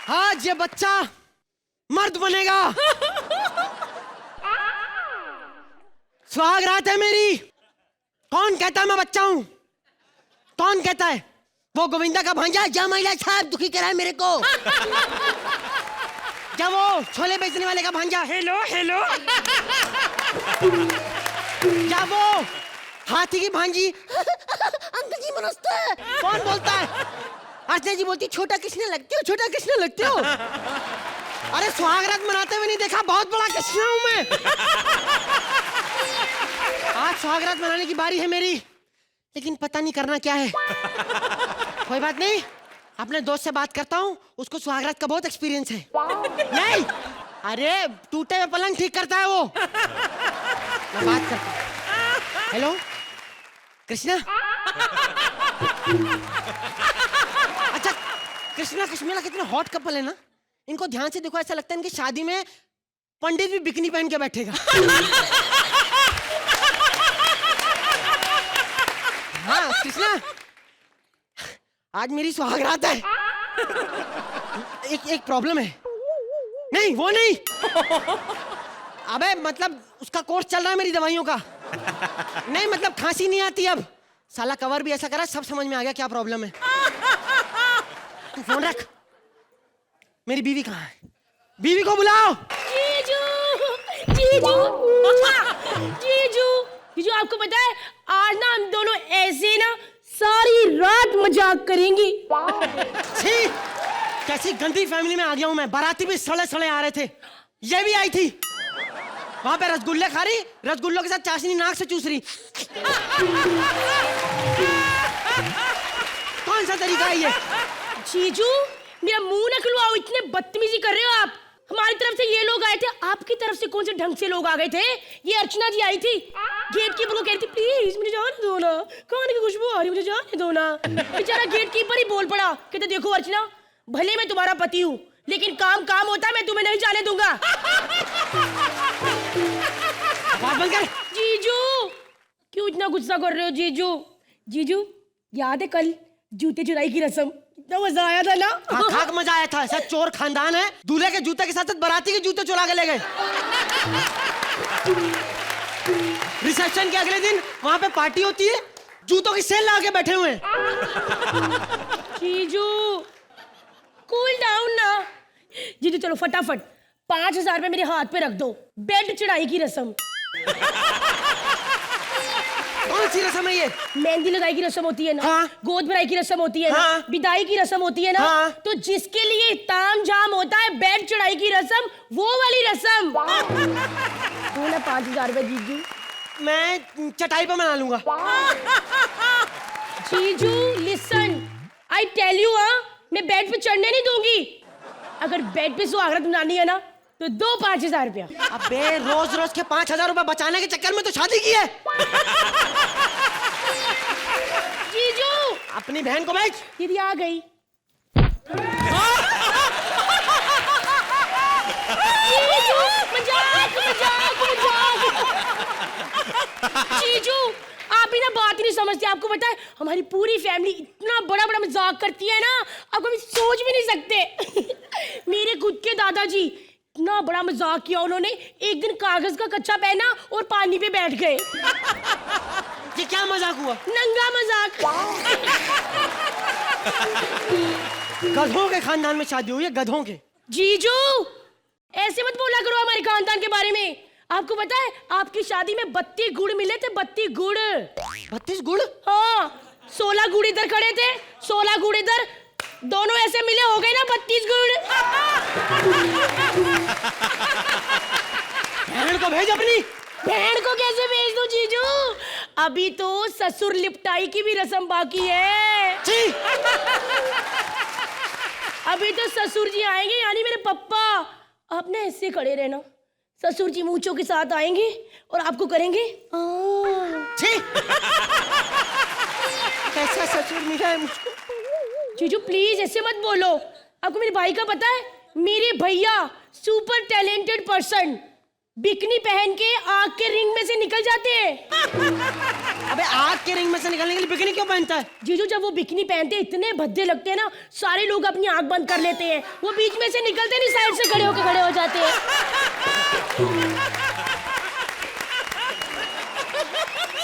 आज ये बच्चा मर्द बनेगा। सुहागरात है मेरी। कौन कहता है मैं बच्चा हूं? कौन कहता है? वो गोविंदा का भांजा जा महिला साहब दुखी करा है मेरे को। जब वो छोले बेचने वाले का भांजा हेलो हेलो। जब वो हाथी की भांजी अंकल जी नमस्ते कौन बोलता है? अर्चना जी बोलती छोटा कृष्ण लगते हो, छोटा कृष्ण लगते हो। अरे सुहागरात मनाते हुए नहीं देखा? बहुत बड़ा कृष्ण हूं मैं। आज सुहागरात मनाने की बारी है मेरी, लेकिन पता नहीं करना क्या है। कोई बात नहीं, अपने दोस्त से बात करता हूँ, उसको सुहागरात का बहुत एक्सपीरियंस है। नहीं, अरे टूटे हुए पलंग ठीक करता है वो। मैं बात करता हूँ। हेलो कृष्णा। अच्छा कृष्णा कृष्णा कितना हॉट कपल है ना। इनको ध्यान से देखो, ऐसा लगता है इनकी शादी में पंडित भी बिकनी पहन के बैठेगा। हाँ कृष्णा, आज मेरी सुहागरात है। एक प्रॉब्लम है। नहीं वो नहीं, अबे मतलब उसका कोर्स चल रहा है मेरी दवाइयों का। नहीं मतलब खांसी नहीं आती अब। साला कवर भी ऐसा करा, सब समझ में आ गया क्या प्रॉब्लम है। तू फोन रख। मेरी बीवी कहाँ है? बीवी को बुलाओ। जीजू जीजू जीजू जीजू, आपको पता है आज ना हम दोनों ऐसे ना सारी रात मजाक करेंगी। छी, कैसी गंदी फैमिली में आ गया हूं मैं। बाराती भी सड़े सड़े आ रहे थे, ये भी आई थी। वहां पे रसगुल्ले खा रही, रसगुल्लों के साथ चाशनी नाक से चूस रही। कौन सा तरीका है ये? जीजू मेरा मुंह न खुलवाओ, इतने बदतमीजी कर रहे हो आप। हमारी तरफ से ये लोग आए थे, आपकी तरफ से कौन से ढंग से लोग आ गए थे? ये अर्चना जी आई थी, गेट कीपर को कह रही थी प्लीज मुझे जाने दो ना, खाने की खुशबू आ रही, मुझे जाने दो ना। बेचारा गेट कीपर ही बोल पड़ा, कहते देखो अर्चना, भले मैं तुम्हारा पति हूँ, लेकिन काम काम होता है, मैं तुम्हें नहीं जाने दूंगा। बात बंद कर। जीजू क्यों इतना गुस्सा कर रहे हो जीजू? जीजू याद है कल जूते चुराई की रस्म? इतना मजा आया था ना। हाँ खाक मजा आया था। ऐसा चोर खानदान है, दूल्हे के जूते के साथ बाराती के जूते चुरा के ले गए। रिसेप्शन के अगले दिन वहां पे पार्टी होती है, जूतों की सेल लगा के बैठे हुए हैं। जीजू कूल डाउन ना। जीजू चलो फटाफट 5,000 रुपए मेरे हाथ पे रख दो, बेड चढ़ाई की रस्म। कौन सी रस्म है ये? मेहंदी लगाई की रस्म होती है ना, हाँ। गोद भराई की रस्म होती है ना, हाँ। विदाई की रस्म होती है ना, हाँ। तो जिसके लिए ताम झाम होता है बेड चढ़ाई की रस्म, वो वाली रस्म। दो ना 5,000 रुपए जीजू। मैं चटाई पे मना लूंगा। जीजू लिसन, आई टेल यू, मैं बेड पे चढ़ने नहीं दूंगी। अगर बेड पे सुहागरात मनानी है ना तो दो 5,000 रुपया। अबे रोज रोज के 5,000 रुपए बचाने के चक्कर में तो शादी की है। जीजू अपनी बहन को बेच। दीदी आ गई। जीजू मजाक मजाक मजाक। जीजू आप ही ना बात ही नहीं समझते। आपको पता है हमारी पूरी फैमिली इतना बड़ा बड़ा मजाक करती है ना, आप कभी सोच भी नहीं सकते। मेरे खुद के दादाजी इतना बड़ा मजाक किया उन्होंने, एक दिन कागज का कच्चा पहना और पानी पे बैठ गए। ये क्या मजाक हुआ? नंगा मजाक। गधों के खानदान में शादी हुई है, गधों के। जीजू ऐसे मत बोला करो हमारे खानदान के बारे में। आपको पता है आपकी शादी में 32 गुड़ मिले थे, 32 गुड़। 32 गुड़? हाँ 16 गुड़ इधर खड़े थे, 16 गुड़ इधर, दोनों ऐसे मिले हो गए ना 32 गुड़। बहन को भेज अपनी। बहन को कैसे भेज दूं जीजू? अभी तो ससुर लिपटाई की भी रस्म बाकी है। अभी तो ससुर जी आएंगे, यानी मेरे पप्पा। आपने ऐसे खड़े रहना, ससुर जी मूंछों के साथ आएंगे और आपको करेंगे कैसा ससुर मिला है मुझको। जीजू प्लीज ऐसे मत बोलो। आपको मेरे भाई का पता है, मेरे भैया सुपर टैलेंटेड पर्सन, बिकनी पहन के आग के रिंग में से निकल जाते हैं। अबे आग के रिंग में से निकलने के लिए बिकनी क्यों पहनता है? जीजू जब वो बिकनी पहनते हैं इतने भद्दे लगते हैं ना, सारे लोग अपनी आंख बंद कर लेते हैं। वो बीच में से निकलते नहीं, साइड से खड़े हो जाते हैं।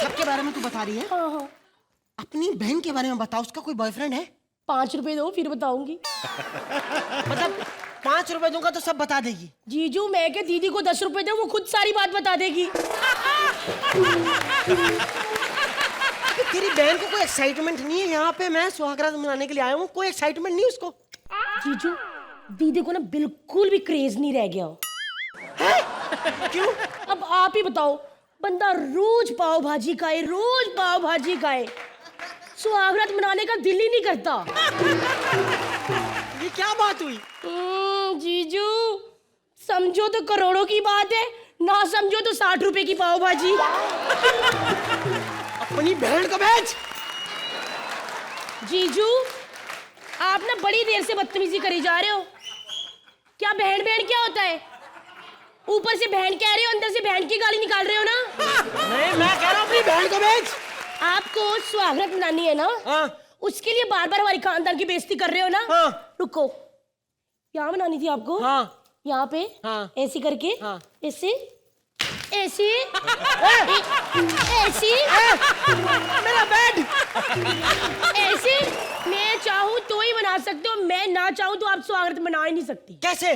सबके बारे में तू बता रही है? हाँ हाँ। अपनी बहन के बारे में बता, उसका कोई बॉयफ्रेंड है? 5 रुपए दो फिर बताऊंगी। मतलब 5 रुपए दूंगा तो सब बता देगी? जीजू मैं के दीदी को 10 रुपए दो, वो खुद सारी बात बता देगी। तेरी बहन को कोई एक्साइटमेंट नहीं है यहाँ पे? मैं सुहागरात मनाने के लिए आया हूँ, कोई एक्साइटमेंट नहीं उसको? जीजू दीदी को ना बिल्कुल भी क्रेज नहीं रह गया। है? क्यों? अब आप ही बताओ, बंदा रोज पाव भाजी खाए, सुहागरात मनाने का दिल ही नहीं करता। ये क्या बात हुई? जीजू समझो तो करोड़ों की बात है, ना समझो तो 60 रुपए की पाव भाजी। अपनी बहन को बेच। जीजू आप ना बड़ी देर से बदतमीजी करी जा रहे हो। क्या बहन क्या होता है? ऊपर से बहन कह रहे हो, अंदर से बहन की गाली निकाल रहे हो ना। नहीं, मैं कह रहा हूँ अपनी बहन को बेच। आपको सुहागरात मनानी है ना? हाँ। उसके लिए बार बार हमारी खानदान की बेइज्जती कर रहे हो ना। हाँ। रुको, यहाँ मनानी थी आपको? हाँ। यहाँ पे? हाँ। ऐसी करके? हाँ। ऐसे ऐसे ऐसे मेरा बेड। ऐसे मैं चाहूँ तो ही मना सकते हो, मैं ना चाहूँ तो आप स्वागत मना ही नहीं सकती। कैसे?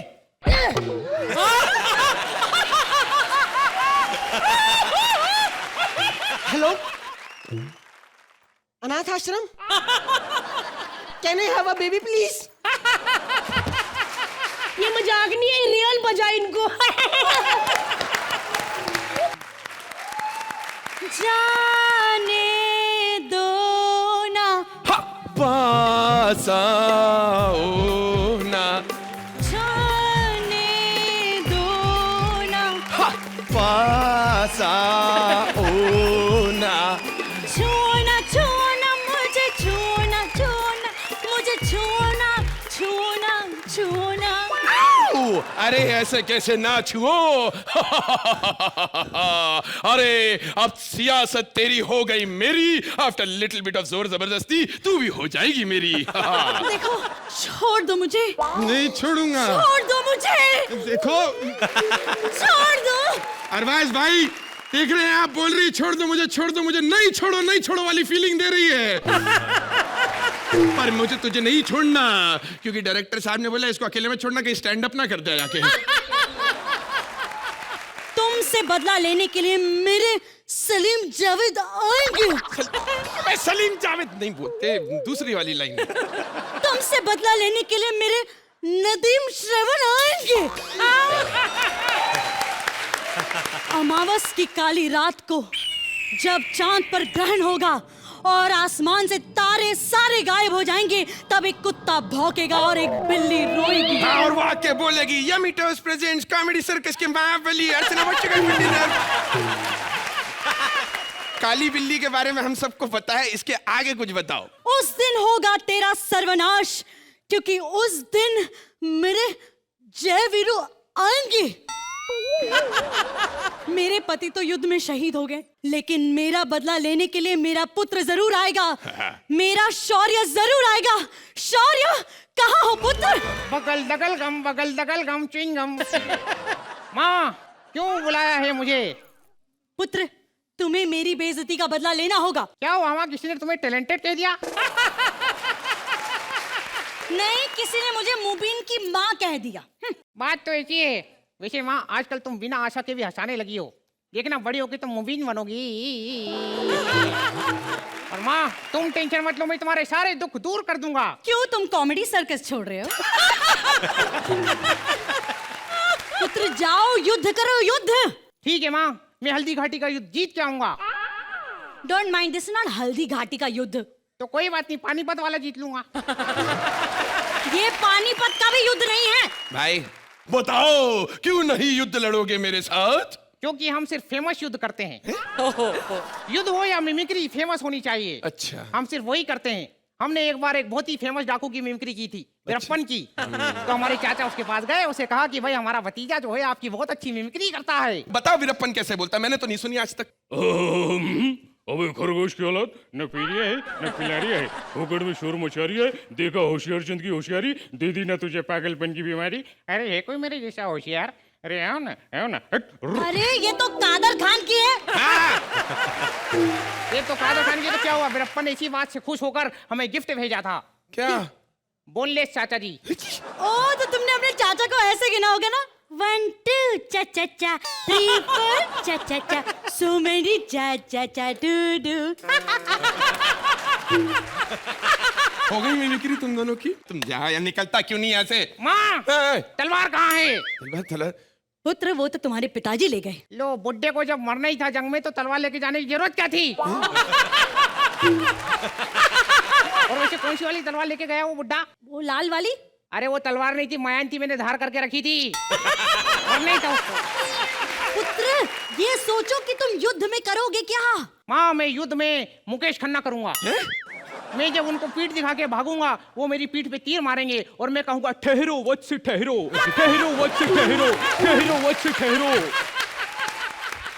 हेलो, अनाथ आश्रम, can I have a baby please? ये मजाक नहीं है, रियल बजा इनको। जाने दो ना, पास आओ ना, जाने दो ना, पास आओ ना, छूना छूना मुझे, छूना छूना मुझे, छूना छूना छूना। अरे ऐसे कैसे ना छुओ। अरे अब सियासत तेरी हो गई मेरी, आफ्टर लिटिल बिट ऑफ जोर जबरदस्ती तू भी हो जाएगी मेरी। देखो छोड़ दो मुझे, नहीं छोड़ूंगा। छोड़ दो मुझे, देखो छोड़ दो। अरबाज भाई देख रहे हैं आप, बोल रही छोड़ दो मुझे, नहीं छोड़ो वाली फीलिंग दे रही है। पर मुझे तुझे नहीं छोड़ना, क्योंकि डायरेक्टर साहब ने बोला इसको अकेले में छोड़ना, कहीं स्टैंड अप ना कर दे जाके। तुमसे बदला लेने के लिए मेरे सलीम जावेद आएंगे। मैं सलीम जावेद नहीं बोलते, दूसरी वाली लाइन। तुमसे बदला लेने के लिए मेरे नदीम श्रवण आएंगे। अमावस की काली रात को जब चांद पर ग्रहण होगा और आसमान से तारे सारे गायब हो जाएंगे, तब एक कुत्ता भौंकेगा और एक बिल्ली रोएगी। और वो आके बोलेगी yummy toast presents comedy circus के महाबली अर्चना बच्चन। काली बिल्ली के बारे में हम सबको पता है, इसके आगे कुछ बताओ। उस दिन होगा तेरा सर्वनाश, क्योंकि उस दिन मेरे जय वीरू आएंगे। मेरे पति तो युद्ध में शहीद हो गए, लेकिन मेरा बदला लेने के लिए मेरा पुत्र जरूर आएगा। मेरा शौर्य जरूर आएगा। शौर्य कहाँ हो पुत्र? बगल दगल गम चिंगम। माँ क्यों बुलाया है मुझे? पुत्र तुम्हें मेरी बेइज्जती का बदला लेना होगा। क्या हुआ माँ, किसी ने तुम्हें टैलेंटेड कह दिया? नहीं, किसी ने मुझे मुबीन की माँ कह दिया। बात तो ऐसी है। वैसे माँ आजकल तुम बिना आशा के भी हंसाने लगी हो, देखना बड़ी होगी तुम मुबीन बनोगी। और माँ तुम टेंशन मत लो, मैं तुम्हारे सारे दुख दूर कर दूंगा। क्यों तुम कॉमेडी सर्कस छोड़ रहे हो? पुत्र जाओ युद्ध करो, युद्ध। ठीक है माँ, मैं हल्दी घाटी का युद्ध जीत के आऊंगा। Don't mind this, not Haldi Ghati का युद्ध। तो कोई बात नहीं, पानीपत वाला जीत लूंगा। ये पानीपत का भी युद्ध नहीं है। भाई बताओ क्यों नहीं युद्ध लड़ोगे मेरे साथ? क्योंकि हम सिर्फ फेमस युद्ध करते हैं। युद्ध हो या मिमिक्री, फेमस होनी चाहिए। अच्छा। हम सिर्फ वही करते हैं। हमने एक बार एक बहुत ही फेमस डाकू की मिमिक्री की थी। वीरप्पन की। तो हमारे चाचा उसके पास गए, उसे कहा कि भाई हमारा भतीजा जो है आपकी बहुत अच्छी मिमिक्री करता है। बताओ वीरप्पन कैसे बोलता है, मैंने तो नहीं सुनी आज तक। अबे खरगोश की औलाद, न पीली है न पिलारी है, होगड़ में शोर मचा रही है, देखा होशियार चंद की होशियारी, दे दी ना तुझे पागलपन की बीमारी। अरे है कोई मेरे जैसा होशियार? अरे आओ ना हट। अरे ये तो कादर खान की है। ये तो कादर खान की। तो क्या हुआ, वीरप्पन ने इसी बात से खुश होकर हमें गिफ्ट भेजा था। क्या? बोनलेस चाचा जी। ओ तो तुमने अपने चाचा को ऐसे गिना होगा ना, 1 2 चा चा चा, 3 4 चा चा चा, so many चा चा चा डू। हो गई मिमिक्री तुम दोनों की? तुम जहाँ या निकलता क्यों नहीं ऐसे? माँ तलवार कहाँ है? तलवार पुत्र वो तो तुम्हारे पिताजी ले गए। लो, बुड्ढे को जब मरना ही था जंग में तो तलवार लेके जाने की जरूरत क्या थी? और वैसे कौन सी वाली तलवार लेके गया वो बुड्ढा? वो लाल वाली। अरे वो तलवार नहीं थी, मयान थी, मैंने धार करके रखी थी। मरना ही था उसको। पुत्र ये सोचो कि तुम युद्ध में करोगे क्या। माँ मैं युद्ध में मुकेश खन्ना करूंगा। मैं जब उनको पीठ दिखा के भागूंगा, वो मेरी पीठ पे तीर मारेंगे और मैं कहूंगा ठहरो वत्स ठहरो, ठहरो वत्स ठहरो, ठहरो वत्स ठहरो।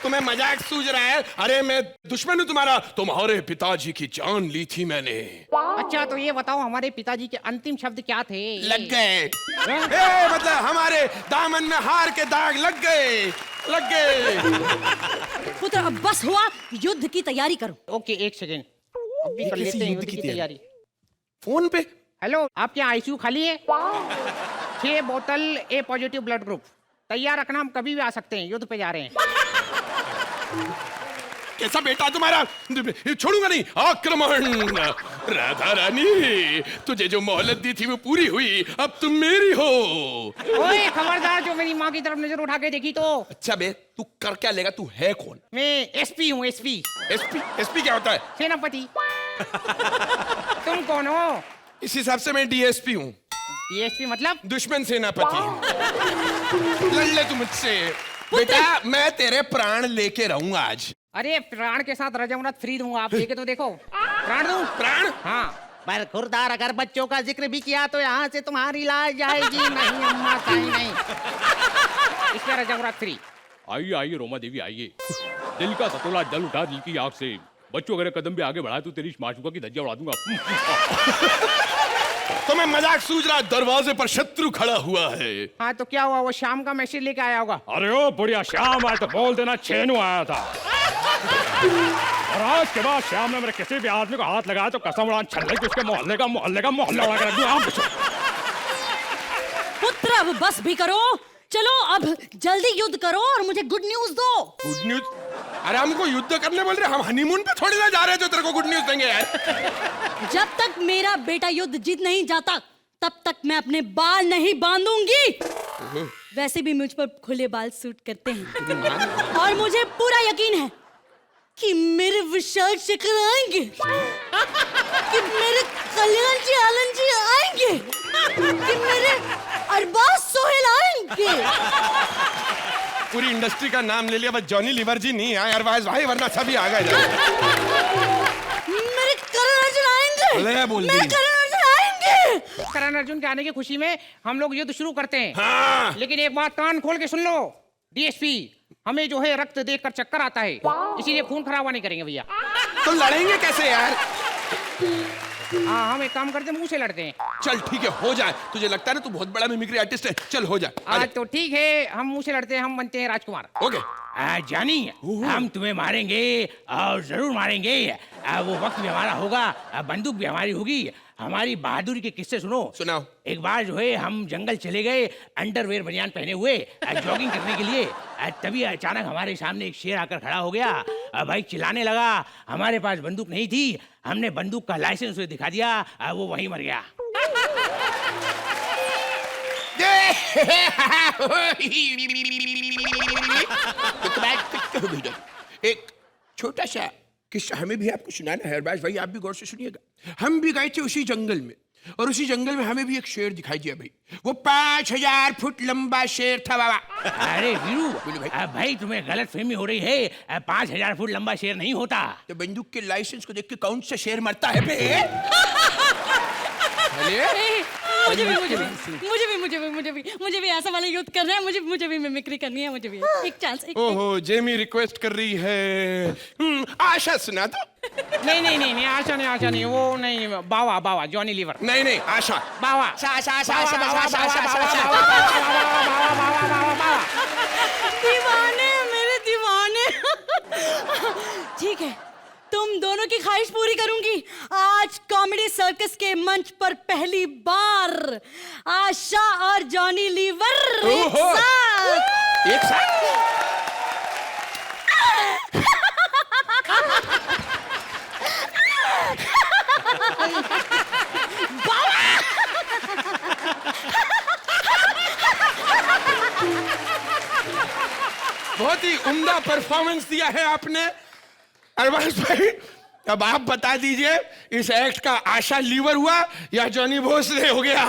तुम्हें मजाक सूझ रहा है? अरे मैं दुश्मन हूँ तुम्हारा, तुम्हारे पिताजी की जान ली थी मैंने। अच्छा तो ये बताओ हमारे पिताजी के अंतिम शब्द क्या थे? लग गए। मतलब हमारे दामन में हार के दाग लग गए, लग गए। पुत्र अब बस हुआ, युद्ध की तैयारी करो। ओके एक सेकेंड, अभी कर लेते हैं युद्ध की तैयारी। फोन पे? हेलो, आपके यहाँ आईसीयू खाली है? 6 बोतल ए पॉजिटिव ब्लड ग्रुप तैयार रखना, हम कभी भी आ सकते हैं, युद्ध पे जा रहे हैं। कैसा बेटा तुम्हारा? छोड़ूंगा नहीं, आक्रमण। राधा रानी, तुझे जो मोहलत दी थी वो पूरी हुई, अब तुम मेरी हो। ओए खबरदार, जो मेरी माँ की तरफ नजर उठा के देखी तो। अच्छा बे, तू कर क्या लेगा? तू है कौन? मैं एसपी हूँ, एसपी। एसपी? एसपी क्या होता है? सेनापति। तुम कौन हो? इस हिसाब से मैं डीएसपी हूँ। डीएसपी मतलब? दुश्मन सेनापति। लड़ ले तू मुझसे। बेटा मैं तेरे प्राण लेके रहूंगा आज। अरे प्राण के साथ रजमरत फ्री दूंगा, आप लेके तो देखो। प्राण दूं? प्राण? हाँ, पर खुरदार अगर बच्चों का जिक्र भी किया तो यहाँ से तुम्हारी लाश जाएगी नहीं अम्मा, कहीं नहीं। इसमें रजमरत फ्री। आइए आइए रोमा देवी आइए, दिल का सतोला जल उठा दिल की आग से, बच्चों अगर कदम भी आगे बढ़ाए तो तेरी माशूका की धज्जियां उड़ा दूंगा। तुम्हें मजाक सूझ रहा? दरवाजे पर शत्रु खड़ा हुआ है। हाँ तो क्या हुआ, वो शाम का मैसेज लेके आया होगा। अरे ओ बढ़िया, श्याम आया तो बोल देना छेनू आया था। और आज के बाद श्याम ने मेरे किसी भी आदमी को हाथ लगाया तो कसम उड़ान छल्ले की उसके मोहल्ले का मोहल्ला उड़ा के रख दूंगा। पुत्र अब बस भी करो, चलो अब जल्दी युद्ध करो और मुझे गुड न्यूज दो। Good news? अरे हमको युद्ध करने बोल रहे, हम हनीमून पे थोड़ी ना जा रहे जो तेरे को गुड न्यूज देंगे यार। जब तक मेरा बेटा युद्ध जीत नहीं जाता तब तक मैं अपने बाल नहीं बांधूंगी। वैसे भी मुझ पर खुले बाल सूट करते हैं और मुझे पूरा यकीन है कि मेरे विशाल शेखर आएंगे, कि मेरे कल्याण जी आनंद जी आएंगे, कि मेरे अरबाज सोहेल आएंगे। पूरी इंडस्ट्री का नाम ले लिया, बस जॉनी लीवर जी नहीं आए, अरबाज भाई, वरना सभी आ गए। मेरे करण अर्जुन आएंगे, मेरे करण अर्जुन आएंगे। करण अर्जुन के आने की खुशी में हम लोग युद्ध शुरू करते हैं। हाँ। लेकिन एक बात कान खोल के सुन लो डीएसपी, हमें जो है रक्त देखकर चक्कर आता है, इसीलिए खून खराबा नहीं करेंगे भैया। तो लड़ेंगे कैसे यार? हाँ हम एक काम करते हैं, मुंह से लड़ते हैं। चल ठीक है, हो जाए। तुझे लगता है ना तू बहुत बड़ा मिमिक्री आर्टिस्ट है, चल हो जाए। आज तो ठीक है, हम मुंह से लड़ते हैं, हम बनते हैं राजकुमार। ओके। जानी हम तुम्हें मारेंगे और जरूर मारेंगे, वो वक्त भी हमारा होगा, बंदूक भी हमारी होगी। हमारी बहादुरी के किस्से सुनो। सुनाओ। एक बार जो है हम जंगल चले गए अंडरवेयर बनियान पहने हुए जॉगिंग करने के लिए, तभी अचानक हमारे सामने एक शेर आकर खड़ा हो गया। भाई चिल्लाने लगा, हमारे पास बंदूक नहीं थी, हमने बंदूक का लाइसेंस उसे दिखा दिया, वो वहीं मर गया। एक छोटा सा किस्सा हमें भी आपको सुनाना है अरबाज भाई, आप भी गौर से सुनिएगा। हम भी गए थे उसी जंगल में, और उसी जंगल में हमें भी एक शेर दिखाई दिया भाई। वो 5000 फुट लंबा शेर था बाबा। अरे वीरू भाई। भाई तुम्हें गलत फहमी हो रही है, 5000 फुट लंबा शेर नहीं होता। तो बंदूक के लाइसेंस को देख के कौन सा शेर मरता है बे? मुझे भी ऐसा वाला युद्ध करना है, मुझे भी मिमिक्री करनी है, मुझे भी एक चांस। ओहो, जेमी रिक्वेस्ट कर रही है। आशा सुना दो। नहीं आशा नहीं, वो नहीं, बावा जॉनी लीवर। नहीं आशा। बावा दीवाने मेरे दीवाने। ठीक है, तुम दोनों की ख्वाहिश पूरी करूंगी। आज कॉमेडी सर्कस के मंच पर पहली बार आशा और जॉनी लीवर एक साथ। एक साथ? बहुत ही उम्दा परफॉर्मेंस दिया है आपने अरबाज भाई। अब आप बता दीजिए इस एक्ट का आशा लीवर हुआ या जॉनी भोसले हो गया?